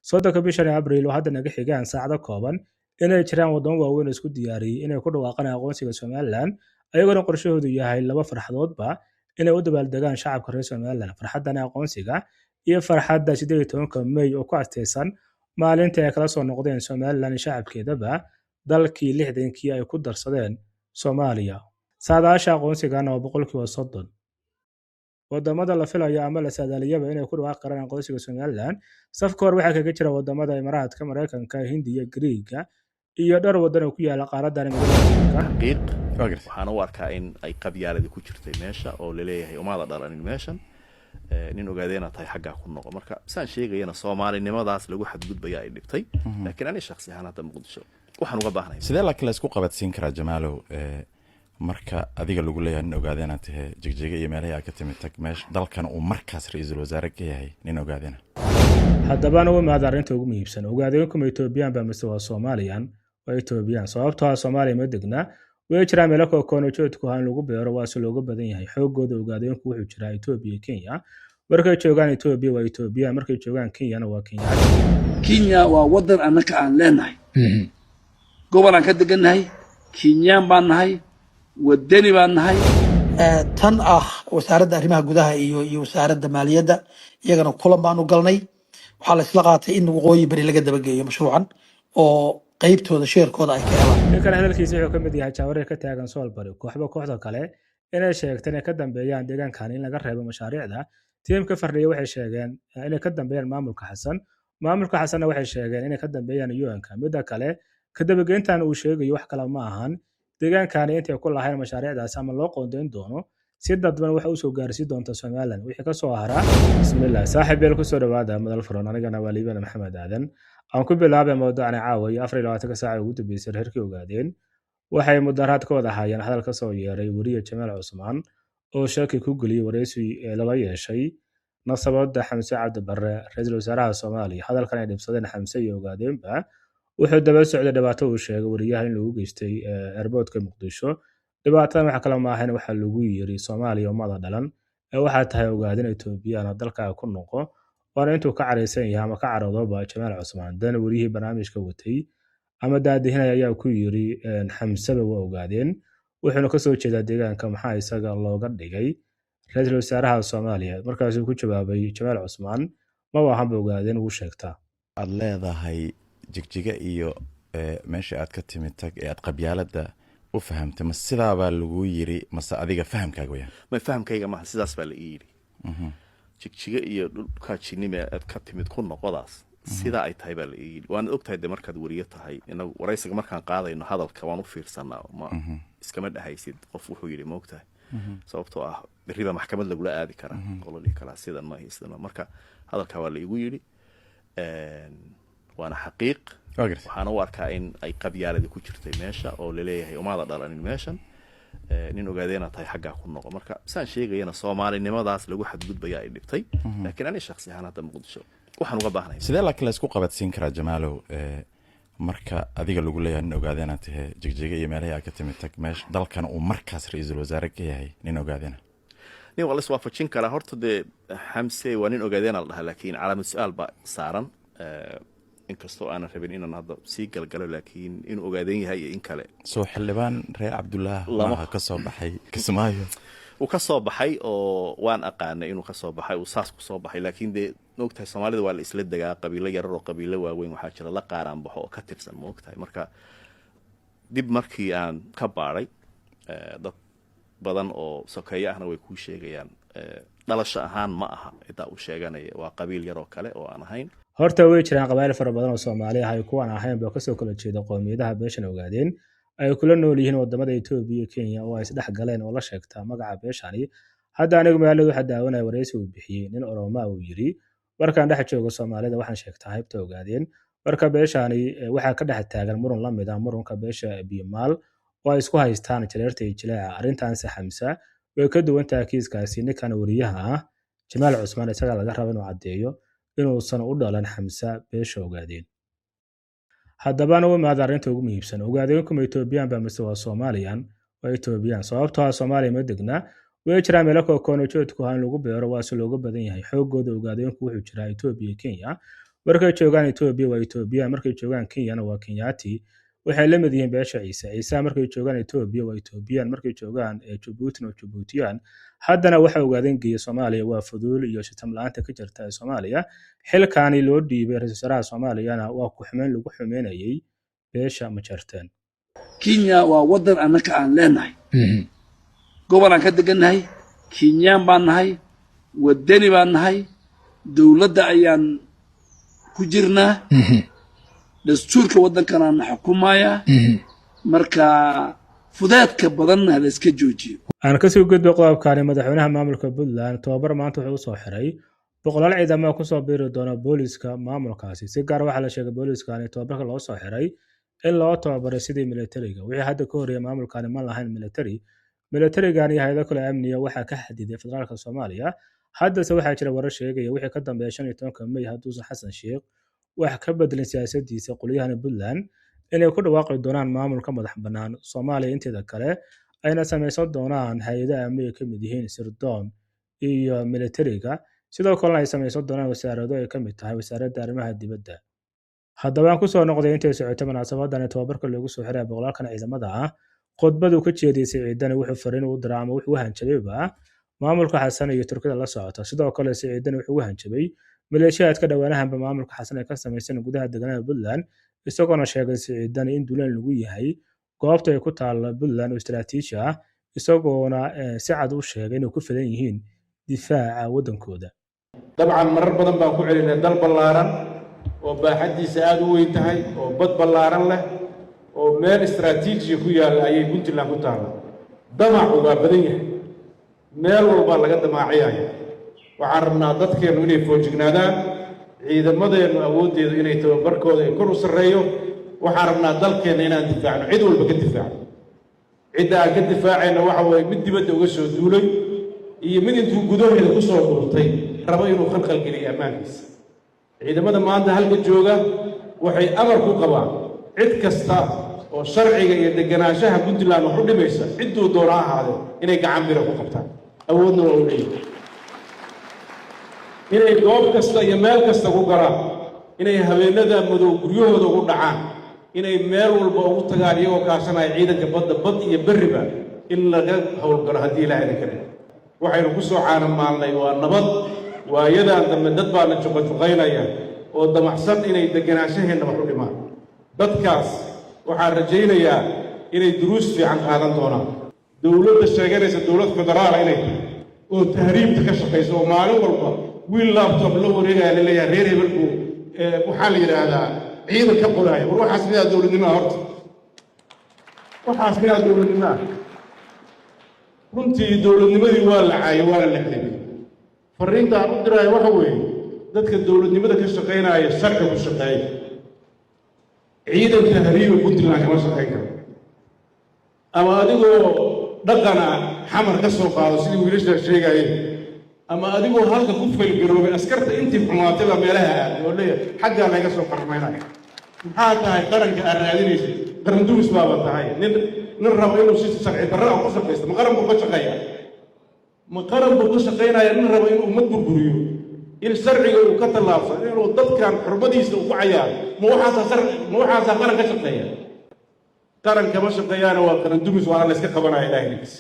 soddonka bishan Abriil oo hadda naga xigaan saacado kooban inay jiraan wadamo waaweyn oo isku diyaariyey inay ku dhawaaqaan aqoonsiga Somaliland ayagoona qorshahoodu yahay laba farxadoodba inay u dabaaldegaan shacabka reer Somaliland farxaddan aqoonsiga iyo farxadda 18 May oo ku asteysan maalintii ay kala soo noqdeen Somaliland shacabkeedaba dalkii 60kii ay ku darsadeen Soomaaliya saadaasha aqoonsigana waa 30%. wadamada la filayo ama la saadaaliyaba inay ku dhawaaqi karaan aqoonsiga Somaliland safka hor waxaa kaga jira wadamada Imaaraadka, Mareykanka, Hindiya, Greega iyo dhowr wadan oo ku yaala qaaradan xaqiiq waxaan u arkaa in ay qabyaaladi ku jirtay meesha oo la leeyahay umaada dhalanin meeshan nin ogaadeena tahay xagga ku noqo marka saan sheegayna Soomaalinimadaas lagu xadgudbaya ay dhibtay laakiin ani shakhsi ahaan hadda Muqdisho waxaan uga baahnahay sidee la kala isku qabadsiin karaa Jamaalow marka adiga lagu leeyahay nin ogaadeena tahay jigjiga iyo meelaha ka timid tag meesha dalkan uu markaas ra'iisul wasaare ka yahay nin ogaadeena haddaba uu maad arrinta ugu muhiimsan ogaadeenku ma Ethiopian ba mise waa Soomaaliyan waa Ethiopian sababtoo ah Soomaaliya ma degna way jiraan meelo kooban oo joogto ah in lagu beero waa si looga badan yahay xoogooda ogaadeenku wuxuu jiraa Ethiopia iyo Kenya markay joogaan Ethiopia waa Ethiopia markay joogaan Kenya waa Kenya Kenya waa wadan annaka aan leenahay gobol aan ka degannahay Kenyan baan nahay wadani baan nahay tan wasaaradda arrimaha gudaha iyo wasaaradda maaliyadda iyagana kulan baan u galnay waxaa la isla qaatay in waqooyi bari laga dabageeyo mashruucan oo qaybtooda sheerkooda ay ka helaan ninkan hadalkiisa wuxuu ka mid yahay jawaare ka taagan Soolbari kooxda kale inay sheegteen inay ka dambeeyaan deegaankan in laga reebo mashaariicda tiimka fardhiya waxay sheegeen inay ka dambeeyaan maamulka xasanna waxay sheegeen inay ka dambeeyaan UN-ka midda kale ka dabageyntan uu sheegayo wax kale ma ahan deegaankan intay ku lahayn mashaariicdaas ama loo qoondeyn doono si dadban wax u soo gaarsiin doonta Somaliland wixii ka soo haraa bismillaah saaxiibeel ku soo dhawaada madal furan anigana waa Liibaan Maxamed Aadan aan ku bilaabay mowduucan caawiyo 24 saac ugu dambeysay reerkii ogaadeen waxay mudaharaad ka wada hayeen hadal ka soo yeeray wariye Jamaal Cusmaan oo shaki ku galiyay wareysi lala yeeshay nasabada Xamse Cabdi Barre ra'iisul wasaaraha Soomaaliya hadalkan ay dhibsadeen Xamse iyo ogaadeenba wuxuu daba socday dhibaato uu sheegay wariyaha in lagu geystay airportka Muqdisho dhibaatada waxa kala ma ahayn waxa lagu yiri Soomaaliya umada dhalan waxa tahay ogaadeen Ethiopian dalka ku noqo waana intuu ka careysan yahay ama ka caroodoba Jamaal Cusmaan dan wariyihii barnaamijka watay ama daadihinaya ayaa ku yiri Xamse waa ogaadeen wuxuuna ka soo jeedaa deegaanka maxaa isaga looga dhigay ra'iisul wasaaraha Soomaaliya markaas uu ku jawaabay Jamaal Cusmaan ma wahan ogaadeen uu sheegtaa aad leedahay jigjiga iyo meesha aad ka timid tag ee aad qabyaalada u fahamtay ma sidaa baa lagu yiri mase adiga fahamkaaga weeyaan ma fahamkayga ma sidaas baa la yiri jigjiga iyo dhulka jinime aad ka timid ku noqodaas sida ay tahay baa la yiri waan ogtahay de markaad wariye tahay inagu waraysiga markaan qaadayno hadalka waan u fiirsanaa ma iskama dhahaysid qof wuxuu yiri ma ogtahay sababtoo ah bariba maxkamad lagu la aadi karaa qoladii kala sidan ma haysana marka hadalka waa la igu yiri waana xaqiiq waxaan u arkaa in ay qabyaaladi ku jirtay meesha oo la leeyahay umaada dhalanin meeshan nin ogaadeena tahay xagga ku noqo marka saan sheegayna Soomaalinimadaas lagu xadgudbaya ay dhibtay laakiin ani shakhsi ahaan hadda Muqdisho waxaan uga baahnahay sidee la kala isku qabadsiin karaa Jamaalow marka adiga lagu leeyahay nin ogaadeena tahay jigjiga iyo meelaha ka timid tag meesha dalkan uu markaas ra'iisul wasaare ka yahay nin ogaadeena nin wala soo faajin kara horta de Xamse waa nin ogaadeena la dhahay laakiin calaamad su'aal ba saaran inkastoo aan rabin inaan hadda sii galgalo laakiin inuu ogaadeen yahay in kale soo xildhibaan reer Cabdullaah lama ka soo baxay Kismaayo uu ka soo baxay oo waan aqaanay inuu ka soo baxay uu saas ku soo baxay laakiin de moogtahay Soomaalida waa la isla dagaa qabiilo yar oo qabiilo waaweyn waxa jira la qaaraan baxo oo ka tirsan moogtahay marka dib markii aan ka baaray dad badan oo sokeeyo ahna way ku sheegayaan dhalasho ahaan ma aha inta uu sheeganay waa qabiil yar oo kale oo aan ahayn horta way jiraan qabaayil fara badan oo Soomaali ah ay kuwan ahayn ba ka soo kala jeeda qoomiyadaha beeshan ogaadeen ay kula nool yihiin wadamada Ethiopia iyo Kenya oo ay isdhex galeen oo la sheegta magaca beeshani hadda anigu magaalada waxa daawanay wareysi uu bixiyay nin Oromo uu yiri markaan dhex joogo Soomaalida waxaan sheegtaa haybta ogaadeen marka beeshani waxa ka dhex taagan muran la mid ah murunka beesha Biimaal oo ay isku haystaan jireerta iyo jilaaca arrintan Xamse way ka duwan tahay kiiskaasi ninkan wariyaha ah Jamaal Cusmaan isaga laga rabo inuu cadeeyo inuu san u dhalan Xamse beesha ogaadeen haddaba uu maad arrinta ugu muhiimsan ogaadeenku ma Ethiopian ba mise waa Soomaaliyan waa Ethiopian sababtoo ah Soomaaliya ma degna way jiraan meelo kooban oo joogto ah in lagu beero waa si looga badan yahay xoogooda ogaadeenku wuxuu jiraa Ethiopia iyo Kenya markay joogaan Ethiopia waa Ethiopian markay joogaan Kenyana waa Kenyaati waxay la mid yihiin beesha Ciise markay joogaan Ethiopia waa Ethiopian markay joogaan Djibouti waa Djiboutian haddana waxa ogaadeen geeya Soomaaliya waa fuduul iyo shitam la'aanta ka jirta Soomaaliya xilkaani loo dhiibay ra'iisul wasaaraha Soomaaliyana waa ku xumeyn lagu xumeynayay beesha ma jarteen Kenya waa wadan annaka aan leenahay gobol aan ka degannahay Kenyaan baan nahay wadani baan nahay dawladda ayaan ku jirnaa dastuurka waddankana aan xukumayaa marka fudaadka badanna la iska joojiyo aan ka soo gudbo qodobkaani madaxweynaha maamulka Puntland tababar maanta wuxuu soo xiray boqolaal ciidamo ku soo biiri doona booliska maamulkaasi si gaar waxa la sheegay booliskaani tababarka loo soo xiray in loo tababaray sidii militariga wixii hadda ka horeeyay maamulkaani ma lahayn militarigan iyo hay'ado kale amniga waxa ka xadiday federaalka Soomaaliya haddase waxaa jira warar sheegaya wixii ka dambeeyay 15 May hadduusan Xasan Sheikh wax ka bedelin siyaasaddiisa qolyahan Puntland inay ku dhawaaqi doonaan maamulka madax bannaan Soomaaliya inteeda kale ayna samaysan doonaan hay'ado amniga ka mid yihiin sirdoon iyo militariga sidoo kale ay samaysan doonaan wasaarado ay ka mid tahay wasaaradda arrimaha dibadda haddaba aan ku soo noqday intay socotay munaasabadan tababarka loogu soo xiray boqolaalkan ciidamada ah khudbadu ka jeedisay ciidana wuxuu fariin u diray ama wuxuu hanjabayba maamulka Xasan iyo Turkida la socota sidoo kale ciidana wuxuu hanjabay maleeshiyaadka dhawaanahanba maamulka Xasan ay ka samaysan gudaha deegaanada Puntland isagoo sheegay ciidana in duulaan lagu yahay goobta ay ku taal Puntland oo istiraatiiji ah isagoona si cad u sheegay inay ku filan yihiin difaaca wadankooda dabcan marar badan baan ku celinay dal ballaaran oo baaxadiisa aad u weyn tahay oo bad ballaaran leh oo meel istiraatiiji ku yaal ayay Puntland ku taal damacu waa badan yahay meel walba laga damaaciyay waxaan rabnaa dadkeenu inay foojignaadaan ciidamadeenu awoodeedu inay tababarkooda ay kor u sareeyo waxaan rabnaa dalkeena inaan difaacno cid walba ka difaacno cidda aan ka difaacayna waxa weeye mid dibadda uga soo duulay iyo mid intuu gudaheeda ku soo dhurtay rabo inuu khalkhal geliyo ammaankiisa ciidamada maanta halka jooga waxay amar ku qabaan cid kasta oo sharciga iyo deganaanshaha Puntland wax u dhimaysa cidduu doona ahaadee inay gacan biro ku qabtaan awoodna waa u leeyihiin inay goob kasta iyo meel kasta ku galaan inay habeenada madow guryahooda ugu dhacaan inay meel walba ugu tagaan iyagoo kaashanaya ciidanka badda bad iyo berriba in laga howlgalo haddii ilaahay ka dhigo waxaynu ku soo caanamaalnay waa nabad waayadan dambe dad baana juqajuqaynaya oo damacsan inay deganaanshaheena wax u dhimaan dadkaas waxaan rajaynayaa inay duruus fiican qaadan doonaan dowladda sheeganaysa dowlad federaal inay tahay oo tahriibta ka shaqaysa oo maalin walba wiil laptop la wareegaya laleeyahay reer hebelku waxaa la yidhaahdaa ciidan ka qoraaya war waxaas miyaa dowladnimaa horta waxaas miyaa dowladnimaa runtii dowladnimadii waa la caayay waana la xidhibay fariinta aan u diraayo waxa weeye dadka dowladnimada ka shaqaynaya sharci ku shaqeeya ciidanka hariiba Puntland kama shaqayn karo ama adigoo dhaqana xamar ka soo qaado sidii wiilasha sheegayeen ama adigoo halka ku faylgaroobay askarta intii xumaatay baa meelaha aaday oo leeyahay xaggaa laga soo qarmaynaya maxaa tahay qaranka aad raadinaysa qaran dumis baaba tahay nin rabo inuu si sharci darro ah ku shaqaysto ma qaran buu ka shaqeeyaa ma qaran buu ka shaqaynaya nin rabo inuu ummad burburiyo in sharciga uu ka tallaabsan inuu dadkan xurmadiisa ugu cayaaro ma waxaasaa qaran ka shaqeeya qaran kama shaqeeyaana waa qaran dumis waana la iska qabanaya ilaahiis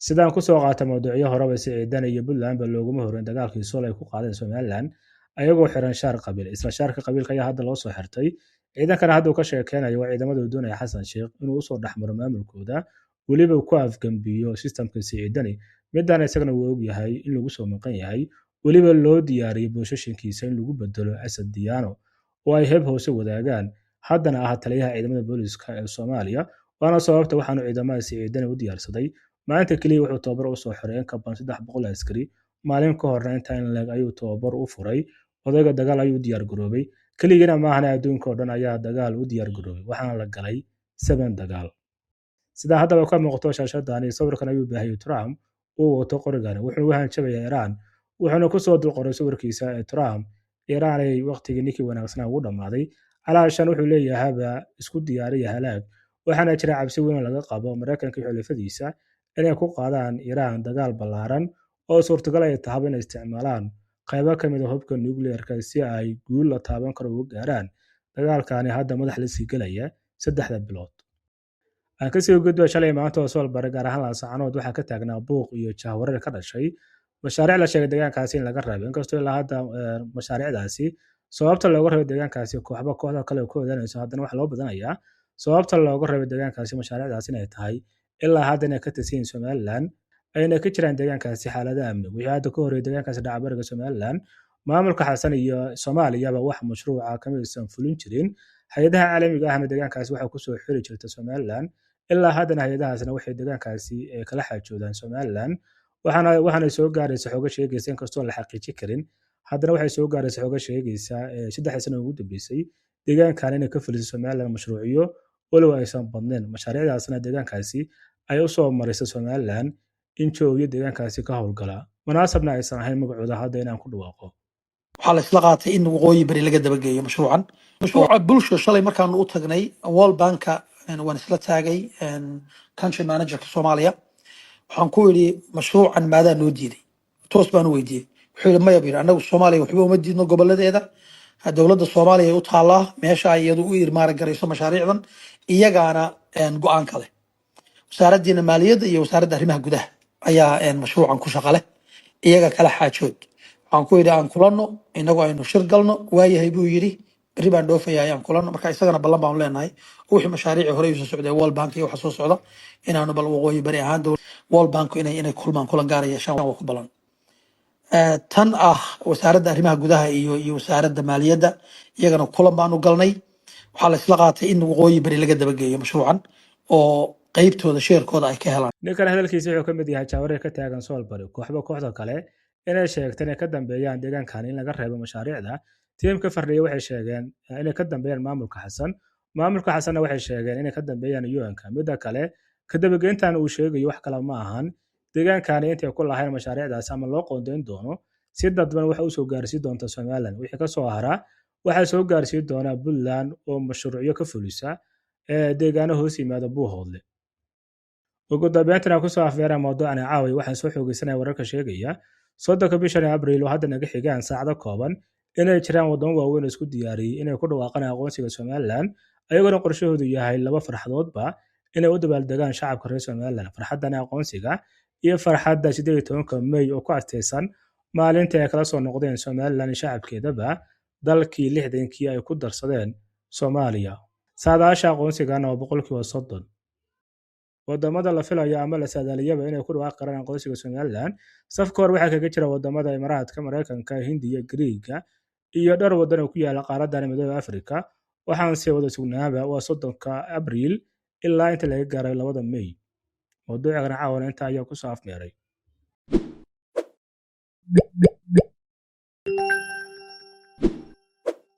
sidaan ku soo qaatay mawduucyo horeba si ciidan iyo Puntland ba looguma horeyn dagaalkii Sool ay ku qaadeen Somaliland ayagoo xiran shaar qabiil isla shaarka qabiilka ayaa hadda loo soo xirtay ciidankana hadda uu ka sheekeynayo waa ciidamada doonaya Xasan Sheikh inuu u soo dhaxmaro maamulkooda waliba ku afgambiyo systemka ciidani midaan isagana uu og yahay in lagu soo maqan yahay waliba loo diyaariyay boosashinkiisa in lagu bedelo Asad Diyaano oo ay heb hoose wadaagaan haddana ah taliyaha ciidamada booliska ee Soomaaliya waana sababta waxaanu ciidamada ciidani u diyaarsaday maanta kaliya wuxuu tababar u soo xiray in ka badan 300 askari maalin ka horna inta in lag ayuu tababar u furay odayga dagaal ayuu diyaar garoobay kaliya ma ahna adduunka oo dhan ayaa dagaal u diyaar garoobay waxaana la galay 7 dagaal sida hadaba ka muuqato shaashadani sawirkan ayuu baahiyay Trump uu wato qorigan wuxuu u hanjabayaa Iran wuxuuna ku soo dulqoray sawirkiisa ee Trump Iran ay waqtigii ninkii wanaagsan ugu dhamaaday alaashan wuxuu leeyahay isku diyaariya halaag waxaana jira cabsi weyn laga qabo Mareykanka iyo xulafadiisa inay ku qaadaan Iran dagaal ballaaran oo suurtagal ay tahay inay isticmaalaan qaybo ka mid ah hubka nuclear-ka si ay guul la taaban karo ugu gaaraan dagaalkani hadda madax la sii gelaya 3 bilood. Aan ka sii gudbo shalay maanta oo Soomaaliya gaar ahaan Laascaanood waxaa ka taagnaa buuq iyo jahwareer ka dhashay mashaariic la sheegay deegaankaasi in laga rabay inkastoo ilaa hadda mashaariicdaasi sababta looga rabay deegaankaasi kooxda kale oo ku odanayso haddana waxa loo badanayaa sababta looga rabay deegaankaasi mashaariicdaasi inay tahay ilaa hadda inay ka tirsan Somaliland ayna ka jiraan deegaankaasi xaalada amni wixii hadda ka horeeyay deegaankaasi dhacbariga Somaliland maamulka xasan iyo Soomaaliyaba wax mashruuca kama aysan fulin jirin hay'adaha caalamiga ahna deegaankaasi waxa ku soo xiri jirta Somaliland ilaa haddana hay'adahaasna waxay deegaankaasi kala xaajoodaan Somaliland waxaana soo gaaraysa xogo sheegaysa inkastoo la xaqiijin karin haddana waxay soo gaaraysa xogo sheegaysa 3 sano ugu dambeysay deegaankan inay ka fulisay Somaliland mashruuciyo walow aysan badnayn mashaariicdaasna deegaankaasi ay u soo marisay Somaliland in joogiyo deegaankaasi ka howlgala munaasabna aysan ahayn magacooda hadda inaan ku dhawaaqo waxaa la isla qaatay in waqooyi bari laga dabageeyo mashruuca bulsho shalay markaanu u tagnay World Banka waan isla taagay country managerka Soomaaliya waxaan ku yidhi mashruucan maadaa noo diiday toos baan u weydiiyey wuxuu yidhi maya bir annagu Soomaaliya waxba uma diidno goboladeeda dowladda Soomaaliya ay u taalaa meesha ay iyadu u irmaari garayso mashaariicdan iyagaana go'aan kale wasaaraddiina maaliyadda iyo wasaaradda arrimaha gudaha ayaa mashruucan ku shaqo leh iyaga kala xaajood waxaan ku yidhi aan kulanno inagu aynu shir galno waayahay buu yidhi berri baan dhoofayaa ayaan kulanno marka isagana ballan baanu leenahay wixii mashaariicii hore usoo socday World Bank iyo waxa soo socda inaanu bal waqooyi bari ahaan World Bank inay kulmaan kulan gaar yeeshaan waa ku ballan tan wasaaradda arrimaha gudaha iyo wasaaradda maaliyadda iyagana kulan baanu galnay waxaa la isla qaatay in waqooyi bari laga dabageeyo mashruucan oo qaybtooda sheerkooda ay ka helaan ninkan hadalkiisa wuxuu ka mid yahay jahwareer ka taagan Soomaaliya kooxda kale inay sheegteen inay ka dambeeyaan deegaankan in laga reebo mashaariicda tiimka fardhiya waxay sheegeen inay ka dambeeyaan maamulka xasanna waxay sheegeen inay ka dambeeyaan UN-ka midda kale ka dabageyntan uu sheegayo wax kale ma ahan deegaankan intay ku lahayn mashaariicdaas ama loo qoondeyn doono si dadban waxa uu soo gaarsiin doonta Somaliland wixii ka soo hara waxa soo gaarsiin doona Puntland oo mashruucyo ka fulisa deegaano hoos yimaada Buuhoodle ugu dambeyntii ku soo afeeray mawduucan caawi waxaan soo xoogeysanay wararka sheegaya 3 bishan Abriil oo hadda naga xigaan saacado kooban inay jiraan wadamo waaweyn isku diyaariyay inay ku dhawaaqaan aqoonsiga Somaliland ayagoo qorshahoodu yahay laba farxadoodba inay u dabaaldegaan shacabka reer Somaliland farxaddan aqoonsiga iyo farxadda 18 May oo ku asteysan maalintii ay kala soo noqdeen Somaliland shacabkeedaba dalkii 60kii ay ku darsadeen Soomaaliya saadaasha aqoonsigana waa 30%. wadamada la filayo ama la saadaaliyaba inay ku dhawaaqi karaan aqoonsiga Somaliland safka hor waxaa kaga jira wadamada Imaaraadka, Mareykanka, Hindiya, Greega iyo dhowr wadan oo ku yaala qaaradda Midowga Afrika waxaan sii wada sugnaaba waa 30 Abriil ilaa inta laga gaaray 2 May. mawduuca caawana inta ayaa ku soo afmeeray